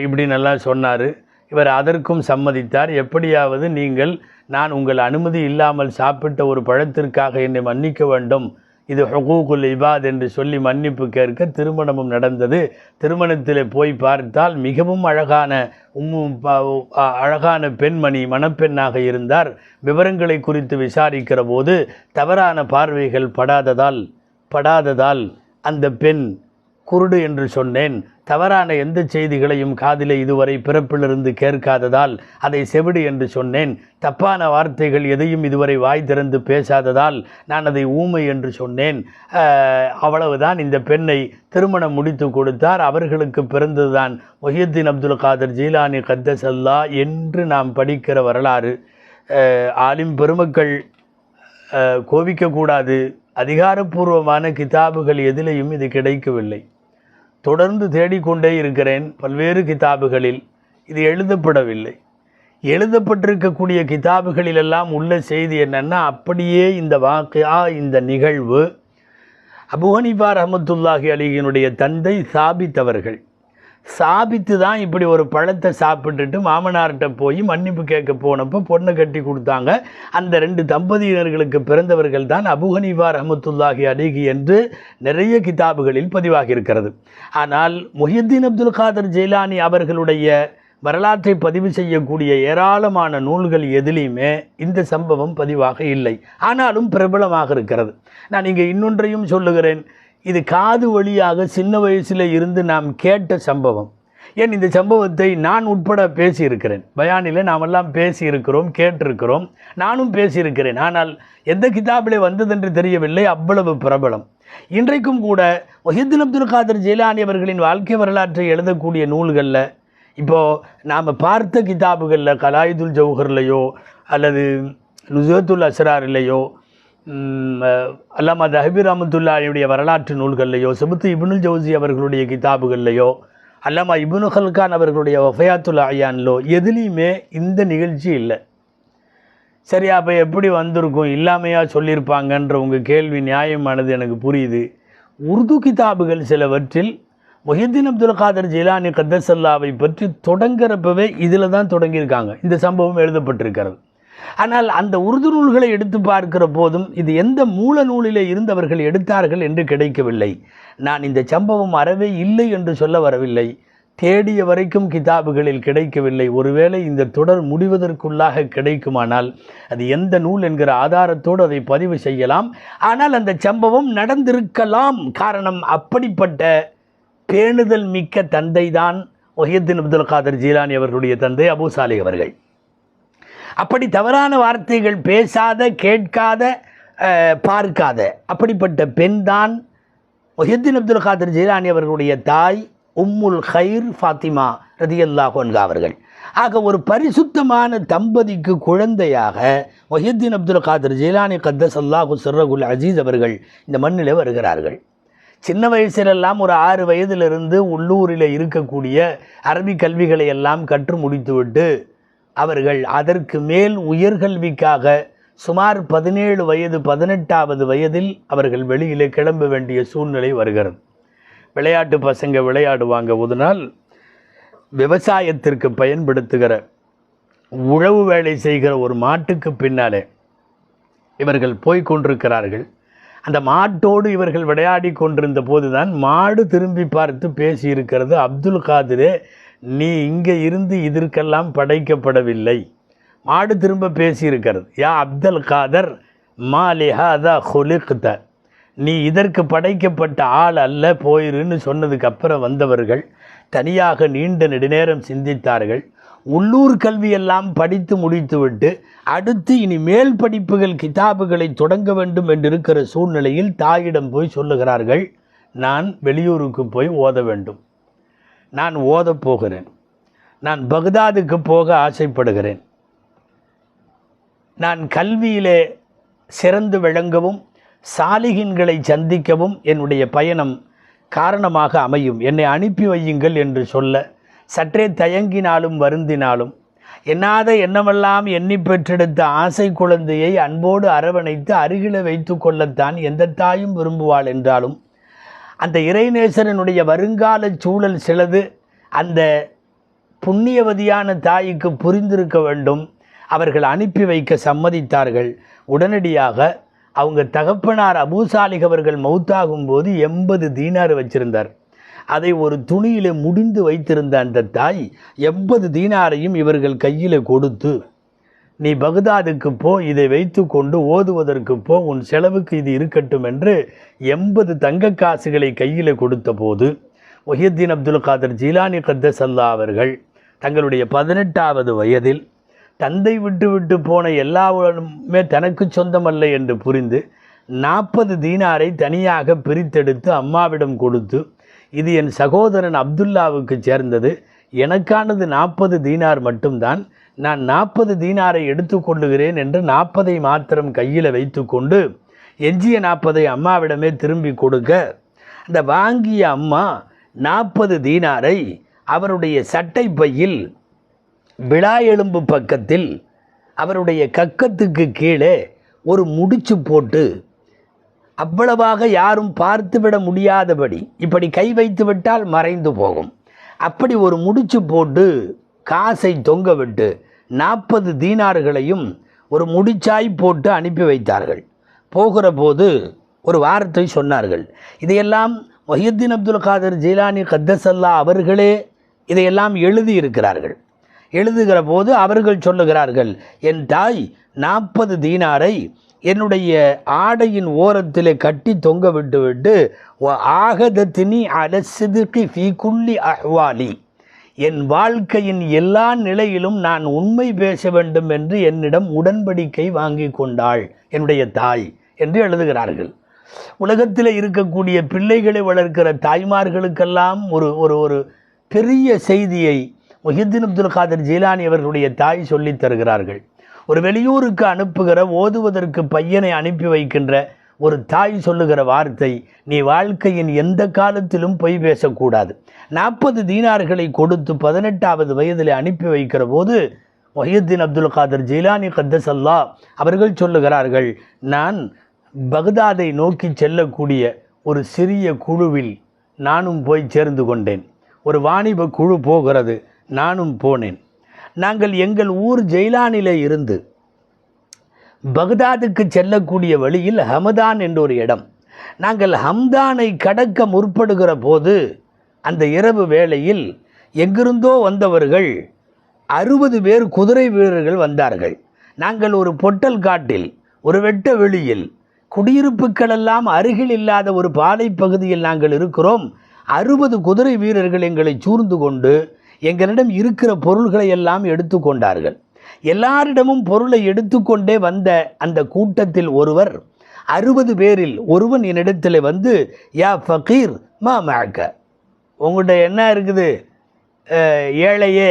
இப்படி நல்லா சொன்னார். இவர் அதற்கும் சம்மதித்தார். எப்படியாவது நீங்கள் நான் உங்கள் அனுமதி இல்லாமல் சாப்பிட்ட ஒரு பழத்திற்காக என்னை மன்னிக்க வேண்டும், இது ஹுகூகுல் இபாத் என்று சொல்லி மன்னிப்பு கேட்க திருமணமும் நடந்தது. திருமணத்தில் போய் பார்த்தால் மிகவும் அழகான பெண்மணி, மணப்பெண்ணாக இருந்தார். விவரங்களை குறித்து விசாரிக்கிற போது தவறான பார்வைகள் படாததால் அந்த பெண் குருடு என்று சொன்னேன். தவறான எந்த செய்திகளையும் காதிலே இதுவரை பிறப்பிலிருந்து கேட்காததால் அதை செவிடு என்று சொன்னேன். தப்பான வார்த்தைகள் எதையும் இதுவரை வாய் திறந்து பேசாததால் நான் அதை ஊமை என்று சொன்னேன். அவ்வளவுதான். இந்த பெண்ணை திருமணம் முடித்து கொடுத்தார். அவர்களுக்கு பிறந்ததுதான் முஹியுத்தீன் அப்துல் காதர் ஜீலானி கத்தஸல்லா என்று நாம் படிக்கிற வரலாறு. ஆலிம் பெருமக்கள் கோபிக்கக்கூடாது, அதிகாரப்பூர்வமான கிதாபுகள் எதிலையும் இது கிடைக்கவில்லை. தொடர்ந்து தேடிக்கொண்டே இருக்கிறேன். பல்வேறு கிதாபுகளில் இது எழுதப்படவில்லை. எழுதப்பட்டிருக்கக்கூடிய கிதாபுகளிலெல்லாம் உள்ள செய்தி என்னென்னா, அப்படியே இந்த வாக்கியா, இந்த நிகழ்வு அபூ ஹனீஃபா ரஹ்மத்துல்லாஹி அலைஹினுடைய தந்தை சாபித் அவர்கள், சாபித்து தான் இப்படி ஒரு பழத்தை சாப்பிட்டுட்டு மாமனார்கிட்ட போய் மன்னிப்பு கேட்க போனப்போ பொண்ணை கட்டி கொடுத்தாங்க. அந்த 2 தம்பதியினர்களுக்கு பிறந்தவர்கள் தான் அபூ ஹனீஃபா ரஹ்மத்துல்லாஹி அலைஹி என்று நிறைய கிதாபுகளில் பதிவாகி இருக்கிறது. ஆனால் முஹியுத்தீன் அப்துல் காதர் ஜீலானி அவர்களுடைய வரலாற்றை பதிவு செய்யக்கூடிய ஏராளமான நூல்கள் எதிலையுமே இந்த சம்பவம் பதிவாக இல்லை. ஆனாலும் பிரபலமாக இருக்கிறது. நான் இங்கே இன்னொன்றையும் சொல்லுகிறேன். இது காது வழியாக சின்ன வயசில் இருந்து நாம் கேட்ட சம்பவம். ஏன் இந்த சம்பவத்தை நான் உட்பட பேசியிருக்கிறேன், பயானில் நாமெல்லாம் பேசியிருக்கிறோம், கேட்டிருக்கிறோம், நானும் பேசியிருக்கிறேன். ஆனால் எந்த கிதாபிலே வந்ததென்று தெரியவில்லை, அவ்வளவு பிரபலம். இன்றைக்கும் கூட முஹித்தீன் அப்துல் காதர் ஜீலானி அவர்களின் வாழ்க்கை வரலாற்றை எழுதக்கூடிய நூல்களில், இப்போது நாம் பார்த்த கிதாபுகளில் கலாயிதுல் ஜவுஹர்லையோ அல்லது நுஸூரத்துல் அஸ்ராரிலேயோ அல்லாமா தஹபி ரஹ்மத்துல்லாஹியுடைய வரலாற்று நூல்கள்லையோ சபுத்து இப்னுல் ஜவுசி அவர்களுடைய கிதாபுகள்லையோ அல்லாமா இப்னு ஹல்கான் அவர்களுடைய வஃபயாத்துல் அயான்லோ எதுலேயுமே இந்த நிகழ்ச்சி இல்லை. சரியா, அப்போ எப்படி வந்திருக்கும், இல்லாமையா சொல்லியிருப்பாங்கன்ற உங்கள் கேள்வி நியாயமானது, எனக்கு புரியுது. உருது கிதாபுகள் சிலவற்றில் முஹித்தீன் அப்துல் காதர் ஜீலானி கத்தஸல்லாவை பற்றி தொடங்குறப்பவே இதில் தான் தொடங்கியிருக்காங்க, இந்த சம்பவம் எழுதப்பட்டிருக்கிறது. ஆனால் அந்த உருது நூல்களை எடுத்து பார்க்கிற போதும் இது எந்த மூல நூலிலே இருந்தவர்கள் எடுத்தார்கள் என்று கிடைக்கவில்லை. நான் இந்த சம்பவம் அறவே இல்லை என்று சொல்ல வரவில்லை, தேடிய வரைக்கும் கிதாபுகளில் கிடைக்கவில்லை. ஒருவேளை இந்த தொடர் முடிவதற்குள்ளாக கிடைக்குமானால் அது எந்த நூல் என்கிற ஆதாரத்தோடு அதை பதிவு செய்யலாம். ஆனால் அந்த சம்பவம் நடந்திருக்கலாம். காரணம், அப்படிப்பட்ட பேணுதல் மிக்க தந்தை தான் முஹித்தீன் அப்துல் காதர் ஜீலானி அவர்களுடைய தந்தை அபூ சாலிஹ் அவர்கள். அப்படி தவறான வார்த்தைகள் பேசாத, கேட்காத, பார்க்காத அப்படிப்பட்ட பெண் தான் முஹித்தீன் அப்துல் காதர் ஜீலானி அவர்களுடைய தாய் உம்முல் ஹைர் ஃபாத்திமா ரதியல்லாஹு அன்ஹா அவர்கள். ஆக ஒரு பரிசுத்தமான தம்பதிக்கு குழந்தையாக முஹித்தீன் அப்துல் காதர் ஜீலானி கத்தஸல்லாஹு சிர்ரகுல் அஜீஸ் அவர்கள் இந்த மண்ணிலே வருகிறார்கள். சின்ன வயசிலெல்லாம் ஒரு 6 வயதிலிருந்து உள்ளூரில் இருக்கக்கூடிய அரபி கல்விகளை எல்லாம் கற்று முடித்துவிட்டு அவர்கள் அதற்கு மேல் உயர்கல்விக்காக சுமார் 17 வயது 18வது வயதில் அவர்கள் வெளியிலே கிளம்ப வேண்டிய சூழ்நிலை வருகிறது. விளையாட்டு பசங்க விளையாடுவாங்க. ஒரு நாள் விவசாயத்திற்கு பயன்படுத்துகிற உழவு வேலை செய்கிற ஒரு மாட்டுக்கு பின்னாலே இவர்கள் போய்கொண்டிருக்கிறார்கள். அந்த மாட்டோடு இவர்கள் விளையாடி கொண்டிருந்த போதுதான் மாடு திரும்பி பார்த்து பேசியிருக்கிறது, அப்துல் காதிரே, நீ இங்கே இருந்து இதற்கெல்லாம் படைக்கப்படவில்லை. மாடு திரும்ப பேசியிருக்கிறது, யா அப்துல் காதர் மா லிஹாதா ஹுலிக்த, நீ இதற்கு படைக்கப்பட்ட ஆள் அல்ல, போயிருன்னு சொன்னதுக்கு அப்புறம் வந்தவர்கள் தனியாக நீண்ட நெடுநேரம் சிந்தித்தார்கள். உள்ளூர் கல்வியெல்லாம் படித்து முடித்துவிட்டு அடுத்து இனி மேல் படிப்புகள் கிதாபுகளை தொடங்க வேண்டும் என்றிருக்கிற சூழ்நிலையில் தாயிடம் போய் சொல்லுகிறார்கள், நான் வெளியூருக்கு போய் ஓத வேண்டும், நான் ஓதப் போகிறேன், நான் பக்தாதுக்கு போக ஆசைப்படுகிறேன், நான் கல்வியிலே சிறந்து விளங்கவும் சாலிகின்களை சந்திக்கவும் என்னுடைய பயணம் காரணமாக அமையும், என்னை அனுப்பி வையுங்கள் என்று சொல்ல சற்றே தயங்கினாலும் வருந்தினாலும் எண்ணாத எண்ணமெல்லாம் எண்ணி பெற்றெடுத்த ஆசை குழந்தையை அன்போடு அரவணைத்து அருகில வைத்து கொள்ளத்தான் எந்த தாயும் விரும்புவாள் என்றாலும் அந்த இறைநேசரனுடைய வருங்கால சூழல் சிலது அந்த புண்ணியவதியான தாய்க்கு புரிந்திருக்க வேண்டும். அவர்கள் அனுப்பி வைக்க சம்மதித்தார்கள். உடனடியாக அவங்க தகப்பனார் அபூ சாலிஹ் அவர்கள் மௌத்தாகும் போது 80 தீனார் வச்சிருந்தார். அதை ஒரு துணியில் முடிந்து வைத்திருந்த அந்த தாய் 80 தீனாரையும் இவர்கள் கையில் கொடுத்து, நீ பக்தாதுக்கு போ, இதை வைத்து கொண்டு ஓதுவதற்கு போ, உன் செலவுக்கு இது இருக்கட்டும் என்று 80 தங்க காசுகளை கையில் கொடுத்த போது முஹித்தீன் அப்துல் காதர் ஜீலானி கத்தஸல்லாஹு அவர்கள் தங்களுடைய 18வது வயதில் தந்தை விட்டு போன எல்லாமே தனக்கு சொந்தமல்ல என்று புரிந்து 40 தீனாரை தனியாக பிரித்தெடுத்து அம்மாவிடம் கொடுத்து, இது என் சகோதரன் அப்துல்லாவுக்கு சேர்ந்தது, எனக்கானது 40 தீனார் மட்டும்தான், நான் 40 தீனாரை எடுத்துக்கொள்ளுகிறேன் என்று 40ஐ மாத்திரம் கையில் வைத்து கொண்டு எஞ்சிய 40ஐ அம்மாவிடமே திரும்பி கொடுக்க, அந்த வாங்கிய அம்மா 40 தீனாரை அவருடைய சட்டை பையில் விழா எலும்பு பக்கத்தில் அவருடைய கக்கத்துக்கு கீழே ஒரு முடிச்சு போட்டு, அவ்வளவாக யாரும் பார்த்துவிட முடியாதபடி, இப்படி கை வைத்து விட்டால் மறைந்து போகும், அப்படி ஒரு முடிச்சு போட்டு காசை தொங்க விட்டு 40 தீனார்களையும் ஒரு முடிச்சாய் போட்டு அனுப்பி வைத்தார்கள். போகிற போது ஒரு வார்த்தை சொன்னார்கள். இதையெல்லாம் முஹித்தீன் அப்துல் காதர் ஜீலானி கத்தஸல்லாஹு அவர்களே இதையெல்லாம் எழுதியிருக்கிறார்கள். எழுதுகிற போது அவர்கள் சொல்லுகிறார்கள், என் தாய் 40 தீனாரை என்னுடைய ஆடையின் ஓரத்தில் கட்டி தொங்க விட்டு ஆகதத்தினி அலசிதுக்கி ஃபீ குல்லி அஹ்வாலி, என் வாழ்க்கையின் எல்லா நிலையிலும் நான் உண்மை பேச வேண்டும் என்று என்னிடம் உடன்படிக்கை வாங்கி கொண்டாள் என்னுடைய தாய் என்று எழுதுகிறார்கள். உலகத்தில் இருக்கக்கூடிய பிள்ளைகளை வளர்க்கிற தாய்மார்களுக்கெல்லாம் ஒரு ஒரு ஒரு பெரிய செய்தியை முஹித்தீன் அப்துல் காதர் ஜீலானி அவர்களுடைய தாய் சொல்லித் தருகிறார்கள். ஒரு வெளியூருக்கு அனுப்புகிற ஓதுவதற்கு பையனை அனுப்பி வைக்கின்ற ஒரு தாய் சொல்லுகிற வார்த்தை, நீ வாழ்க்கையின் எந்த காலத்திலும் பொய் பேசக்கூடாது. 40 தீனார்களை கொடுத்து 18வது வயதில் அனுப்பி வைக்கிற போது முஹித்தீன் அப்துல் காதர் ஜீலானி கத்தஸல்லா அவர்கள் சொல்லுகிறார்கள், நான் பக்தாதை நோக்கி செல்லக்கூடிய ஒரு சிறிய குழுவில் நானும் போய் சேர்ந்து கொண்டேன். ஒரு வாணிப குழு போகிறது, நானும் போனேன். நாங்கள் எங்கள் ஊர் ஜெயிலானிலே இருந்து பக்தாதுக்கு செல்லக்கூடிய வழியில் ஹமதான் என்ற ஒரு இடம். நாங்கள் ஹம்தானை கடக்க முற்படுகிற போது அந்த இரவு வேளையில் எங்கிருந்தோ வந்தவர்கள் 60 பேர் குதிரை வீரர்கள் வந்தார்கள். நாங்கள் ஒரு பொட்டல் காட்டில் ஒரு வெட்ட வெளியில் குடியிருப்புகளெல்லாம் அருகில் இல்லாத ஒரு பாலை பகுதியில் நாங்கள் இருக்கிறோம். 60 குதிரை வீரர்கள் எங்களை சூழ்ந்து கொண்டு எங்களிடம் இருக்கிற பொருள்களை எல்லாம் எடுத்து கொண்டார்கள். எல்லாரிடமும் பொருளை எடுத்துக்கொண்டே வந்த அந்த கூட்டத்தில் ஒருவர் 60 பேரில் ஒருவன் என்னிடத்தில் வந்து, யா ஃபகீர் மா மஅக, உங்கள்கிட்ட என்ன இருக்குது ஏழையே,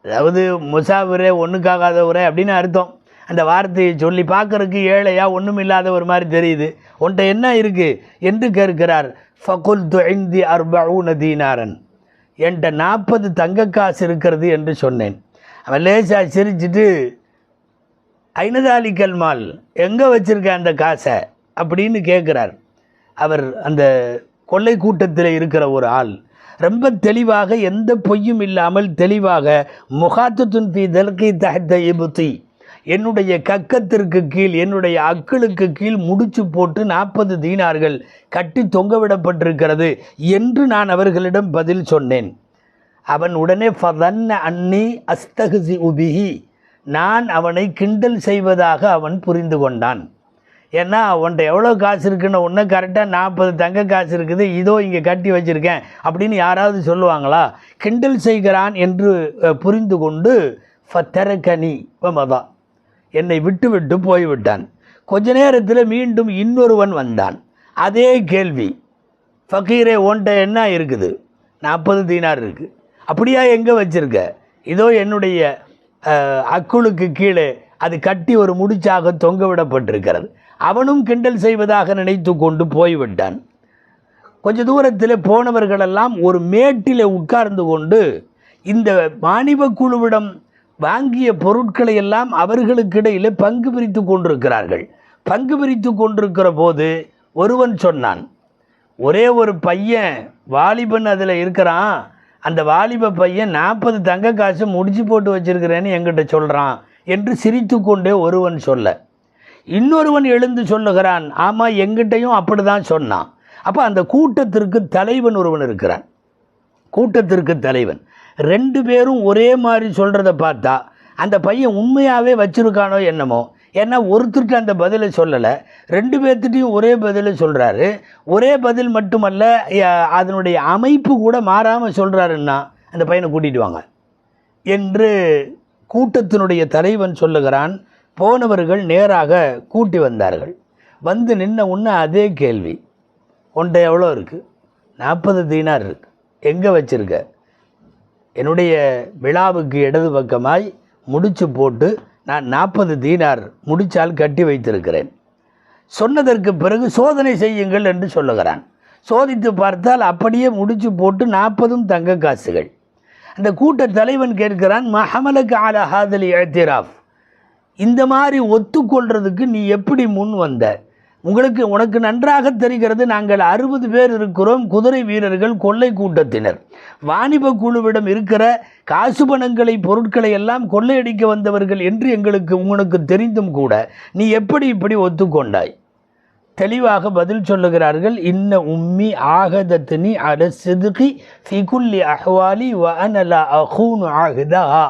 அதாவது முசாஃபிரே ஒன்றுக்காகாதவரே அப்படின்னு அர்த்தம். அந்த வார்த்தையை சொல்லி பார்க்கறதுக்கு ஏழையா ஒன்றும் இல்லாத ஒரு மாதிரி தெரியுது. உன்கிட்ட என்ன இருக்குது என்று கேட்கிறார். ஃபகுல்து இந்தி 40 தீனாரன், என்கிட்ட 40 தங்க காசு இருக்கிறது என்று சொன்னேன். அவன் லேசா சிரிச்சுட்டு, ஐனதாலிக்கல் மால், எங்கே வச்சுருக்க அந்த காசை அப்படின்னு கேட்குறார். அவர் அந்த கொள்ளை கூட்டத்தில் இருக்கிற ஒரு ஆள், ரொம்ப தெளிவாக எந்த பொய்யும் இல்லாமல் தெளிவாக முகாத்துன் ஃபி தல்கி தஹ்த இப்தி, என்னுடைய கக்கத்திற்கு கீழ் என்னுடைய அக்களுக்கு கீழ் முடிச்சு போட்டு 40 தீனார்கள் கட்டி தொங்கவிடப்பட்டிருக்கிறது என்று நான் அவர்களிடம் பதில் சொன்னேன். அவன் உடனே ஃபதன்ன அன்னி அஸ்தஹ்ஸி பிஹி, நான் அவனை கிண்டல் செய்வதாக அவன் புரிந்து கொண்டான். ஏன்னா அவன்கிட்ட எவ்வளோ காசு இருக்குன்னு ஒன்று கரெக்டாக 40 தங்க காசு இருக்குது, இதோ இங்கே கட்டி வச்சுருக்கேன் அப்படின்னு யாராவது சொல்லுவாங்களா? கிண்டல் செய்கிறான் என்று புரிந்து கொண்டு ஃபத்தரகனி வமதா, என்னை விட்டு விட்டு போய்விட்டான். கொஞ்ச நேரத்தில் மீண்டும் இன்னொருவன் வந்தான். அதே கேள்வி, ஃபக்கீரே உன்கிட்ட என்ன இருக்குது? 40 தீனார் இருக்குது. அப்படியா, எங்கே வச்சுருக்க? இதோ என்னுடைய அக்குளுக்கு கீழே அது கட்டி ஒரு முடிச்சாக தொங்க விடப்பட்டிருக்கிறது. அவனும் கிண்டல் செய்வதாக நினைத்து கொண்டு போய்விட்டான். கொஞ்ச தூரத்தில் போனவர்களெல்லாம் ஒரு மேட்டில் உட்கார்ந்து கொண்டு இந்த வாணிப குழுவிடம் வாங்கிய பொருட்களை எல்லாம் அவர்களுக்கிடையில் பங்கு பிரித்து கொண்டிருக்கிறார்கள். பங்கு பிரித்து கொண்டிருக்கிற போது ஒருவன் சொன்னான், ஒரே ஒரு பையன் வாலிபன் அதில் இருக்கிறான், அந்த வாலிப பையன் 40 தங்க காசு முடிச்சு போட்டு வச்சிருக்கிறேன்னு என்கிட்ட சொல்கிறான் என்று சிரித்து கொண்டே ஒருவன் சொல்ல, இன்னொருவன் எழுந்து சொல்லுகிறான், ஆமாம் எங்கிட்டையும் அப்படி தான் சொன்னான். அப்போ அந்த கூட்டத்திற்கு தலைவன் ஒருவன் இருக்கிறான். கூட்டத்திற்கு தலைவன் 2 பேரும் ஒரே மாதிரி சொல்கிறத பார்த்தா அந்த பையன் உண்மையாகவே வச்சுருக்கானோ என்னமோ. ஏன்னா ஒருத்தருக்கு அந்த பதிலை சொல்லலை, 2 பேர்த்திட்டையும் ஒரே பதிலை சொல்கிறாரு. ஒரே பதில் மட்டுமல்ல, அதனுடைய அமைப்பு கூட மாறாமல் சொல்கிறாருன்னா அந்த பையனை கூட்டிகிட்டு வாங்க என்று கூட்டத்தினுடைய தலைவன் சொல்லுகிறான். போனவர்கள் நேராக கூட்டி வந்தார்கள். வந்து நின்ன உடனே அதே கேள்வி, உன்கிட்ட எவ்வளோ இருக்குது? 40 தீனார் இருக்குது. எங்கே வச்சுருக்க? என்னுடைய விழாவுக்கு இடது பக்கமாய் முடிச்சு போட்டு நான் 40 தீனார் முடிச்சால் கட்டி வைத்திருக்கிறேன். சொன்னதற்கு பிறகு சோதனை செய்யுங்கள் என்று சொல்லுகிறான். சோதித்து பார்த்தால் அப்படியே முடிச்சு போட்டு 40ம் தங்க காசுகள். அந்த கூட்ட தலைவன் கேட்கிறான், மஹமலக்கு அலா ஹாதல் இஅ்திராஃப், இந்த மாதிரி ஒத்துக்கொள்றதுக்கு நீ எப்படி முன் வந்த? உனக்கு நன்றாக தெரிகிறது, நாங்கள் 60 பேர் இருக்கிறோம், குதிரை வீரர்கள், கொள்ளை கூட்டத்தினர். வாணிப குழுவிடம் இருக்கிற காசு பணங்களை பொருட்களை எல்லாம் கொள்ளையடிக்க வந்தவர்கள் என்று உங்களுக்கு தெரிந்தும் கூட நீ எப்படி இப்படி ஒத்துக்கொண்டாய்? தெளிவாக பதில் சொல்லுகிறார்கள், இன்ன உம்மி ஆகதத்னி அல சித்கி ஃபி குல்லி அஹ்வாலி வ அன லா அகூனு ஆஹதஹா.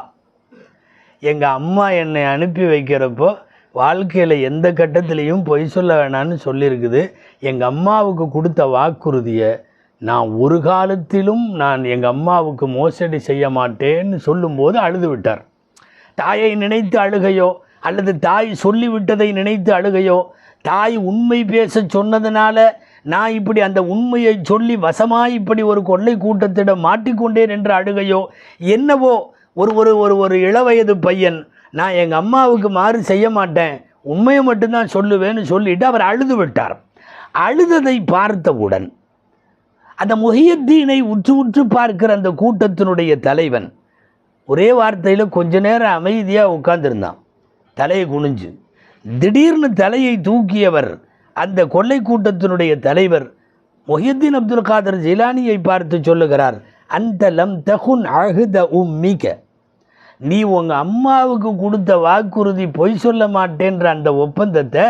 எங்கள் அம்மா என்னை அனுப்பி வைக்கிறப்போ வாழ்க்கையில் எந்த கட்டத்திலையும் பொய் சொல்ல வேணான்னு சொல்லியிருக்குது. எங்கள் அம்மாவுக்கு கொடுத்த வாக்குறுதியை நான் ஒரு காலத்திலும் நான் எங்கள் அம்மாவுக்கு மோசடி செய்ய மாட்டேன்னு சொல்லும்போது அழுது விட்டார். தாயை நினைத்து அழுகையோ அல்லது தாய் சொல்லிவிட்டதை நினைத்து அழுகையோ, தாய் உண்மை பேச சொன்னதுனால நான் இப்படி அந்த உண்மையை சொல்லி வசமாய் இப்படி ஒரு கொள்ளை கூட்டத்திடம் மாட்டிக்கொண்டேன் என்ற அழுகையோ என்னவோ, ஒரு ஒரு ஒரு ஒரு இளவயது பையன் நான் எங்கள் அம்மாவுக்கு மாறு செய்ய மாட்டேன், உண்மையை மட்டும்தான் சொல்லுவேன்னு சொல்லிட்டு அவர் அழுது விட்டார். அழுததை பார்த்தவுடன் அந்த முஹியத்தீனை உற்று உற்று பார்க்கிற அந்த கூட்டத்தினுடைய தலைவன் ஒரே வார்த்தையில் கொஞ்ச நேரம் அமைதியாக உட்கார்ந்துருந்தான், தலையை குனிஞ்சு. திடீர்னு தலையை தூக்கியவர் அந்த கொள்ளை கூட்டத்தினுடைய தலைவர் முஹியத்தீன் அப்துல் காதர் ஜிலானியை பார்த்து சொல்லுகிறார், அந்த லம் தகுன் அஹ்த உம்மிக, நீ உங்கள் அம்மாவுக்கு கொடுத்த வாக்குறுதி பொய் சொல்ல மாட்டேன்ற அந்த ஒப்பந்தத்தை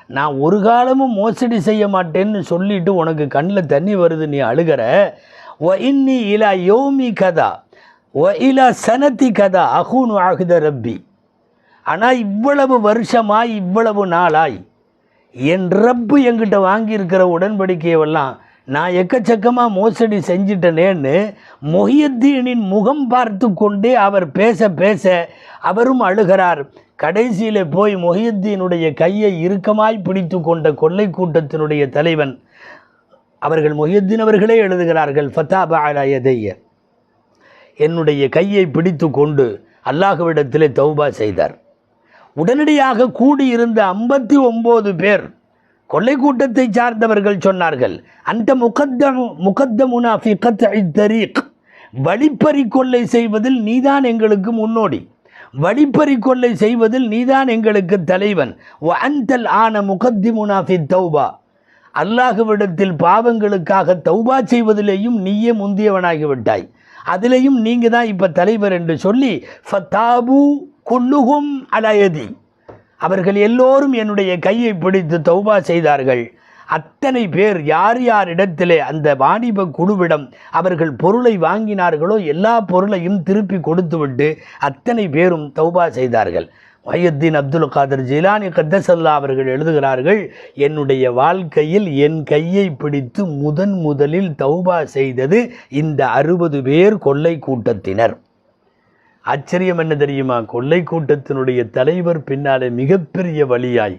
நான் ஒரு காலமும் மோசடி செய்ய மாட்டேன்னு சொல்லிட்டு உனக்கு கண்ணில் தண்ணி வருது, நீ அழுகிற. ஒ இன்னி இலா யோமி கதா ஒ இலா சனத்தி கதா அஹூனு அஹ்த ரப்பி, ஆனால் இவ்வளவு வருஷமாய் இவ்வளவு நாளாய் என் ரப்பு என்கிட்ட வாங்கியிருக்கிற உடன்படிக்கையெல்லாம் நான் எக்கச்சக்கமாக மோசடி செஞ்சிட்டனேன்னு முஹியத்தீனின் முகம் பார்த்து கொண்டே அவர் பேச பேச அவரும் அழுகிறார். கடைசியில் போய் முஹியத்தீனுடைய கையை இறுக்கமாய் பிடித்து கொண்ட கொள்ளை கூட்டத்தினுடைய தலைவன் அவர்கள் முஹியத்தீன் அவர்களே எழுதுகிறார்கள், ஃபதாப அலா யதைய, என்னுடைய கையை பிடித்து கொண்டு அல்லாஹ்விடத்திலே தௌபா செய்தார். உடனடியாக கூடியிருந்த 59 பேர் கொள்ளை கூட்டத்தை சார்ந்தவர்கள் சொன்னார்கள், அந்த முகத்தமுனா ஃபி கத்இ தரீக், வழிப்பறி கொள்ளை செய்வதில் நீதான் எங்களுக்கு முன்னோடி, வழிப்பறி கொள்ளை செய்வதில் நீதான் எங்களுக்கு தலைவன். வ அன்தல் ஆன முகத்திமுனா ஃபி தௌபா, அல்லாஹ்விடத்தில் பாவங்களுக்காக தௌபா செய்வதிலேயும் நீயே முந்தியவனாகிவிட்டாய், அதிலேயும் நீங்கள் தான் இப்போ தலைவர் என்று சொல்லி ஃபதாபு குல்லுஹும் அலா யதி, அவர்கள் எல்லோரும் என்னுடைய கையை பிடித்து தௌபா செய்தார்கள். அத்தனை பேர் யார் யார் இடத்திலே அந்த வாணிப குழுவிடம் அவர்கள் பொருளை வாங்கினார்களோ எல்லா பொருளையும் திருப்பி கொடுத்துவிட்டு அத்தனை பேரும் தௌபா செய்தார்கள். முஹியத்தீன் அப்துல் காதர் ஜிலானி கத்தஸல்லா அவர்கள் எழுதுகிறார்கள், என்னுடைய வாழ்க்கையில் என் கையை பிடித்து முதலில் தௌபா செய்தது இந்த 60 பேர் கொள்ளை கூட்டத்தினர். ஆச்சரியம் என்ன தெரியுமா, கொள்ளை கூட்டத்தினுடைய தலைவர் பின்னாலே மிகப்பெரிய வழியாய்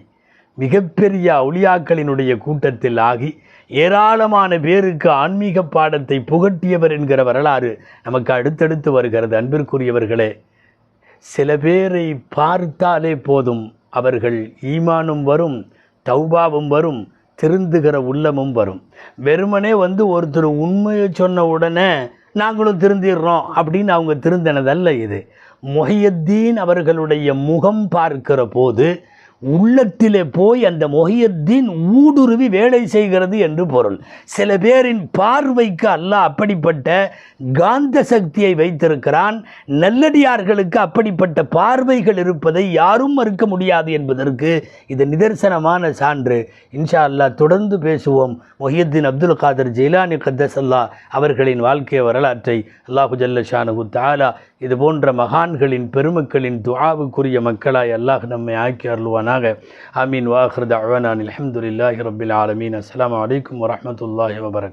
மிகப்பெரிய அவுலியாக்களினுடைய கூட்டத்தில் ஆகி ஏராளமான பேருக்கு ஆன்மீக பாடத்தை புகட்டியவர் என்கிற வரலாறு நமக்கு அடுத்தடுத்து வருகிறது. அன்பிற்குரியவர்களே, சில பேரை பார்த்தாலே போதும் அவர்கள் ஈமானும் வரும், தௌபாவும் வரும், திருந்துகிற உள்ளமும் வரும். வெறுமனே ஒருத்தர் உண்மையை சொன்ன உடனே நாங்களும் திருந்திடுறோம் அப்படின்னு அவங்க திருந்தினதல்ல இது. முஹியத்தீன் அவர்களுடைய முகம் பார்க்கிற போது உள்ளத்திலே போய் அந்த முஹியத்தீன் ஊடுருவி வேலை செய்கிறது என்று பொருள். சில பேரின் பார்வைக்கு அல்லாஹ் அப்படிப்பட்ட காந்த சக்தியை வைத்திருக்கிறான். நல்லடியார்களுக்கு அப்படிப்பட்ட பார்வைகள் இருப்பதை யாரும் மறுக்க முடியாது என்பதற்கு இது நிதர்சனமான சான்று. இன்ஷா அல்லாஹ் தொடர்ந்து பேசுவோம். முஹியத்தீன் அப்துல் காதர் ஜிலானி கத்தஸல்லா அவர்களின் வாழ்க்கை வரலாற்றை. அல்லாஹு ஜல்ல ஷானஹு தஆலா இது போன்ற மகான்களின் பெருமக்களின் துஆவுக்குரிய மக்களாய் அல்லாஹ் நம்மை ஆக்கி அருள்வானாக. ஆமீன். வாஹிர் தஅவானா அல்ஹம்துலில்லாஹி ரப்பில் ஆலமீன். அஸ்ஸலாமு அலைக்கும் வரஹ்மத்துல்லாஹி வபரகாத்துஹு.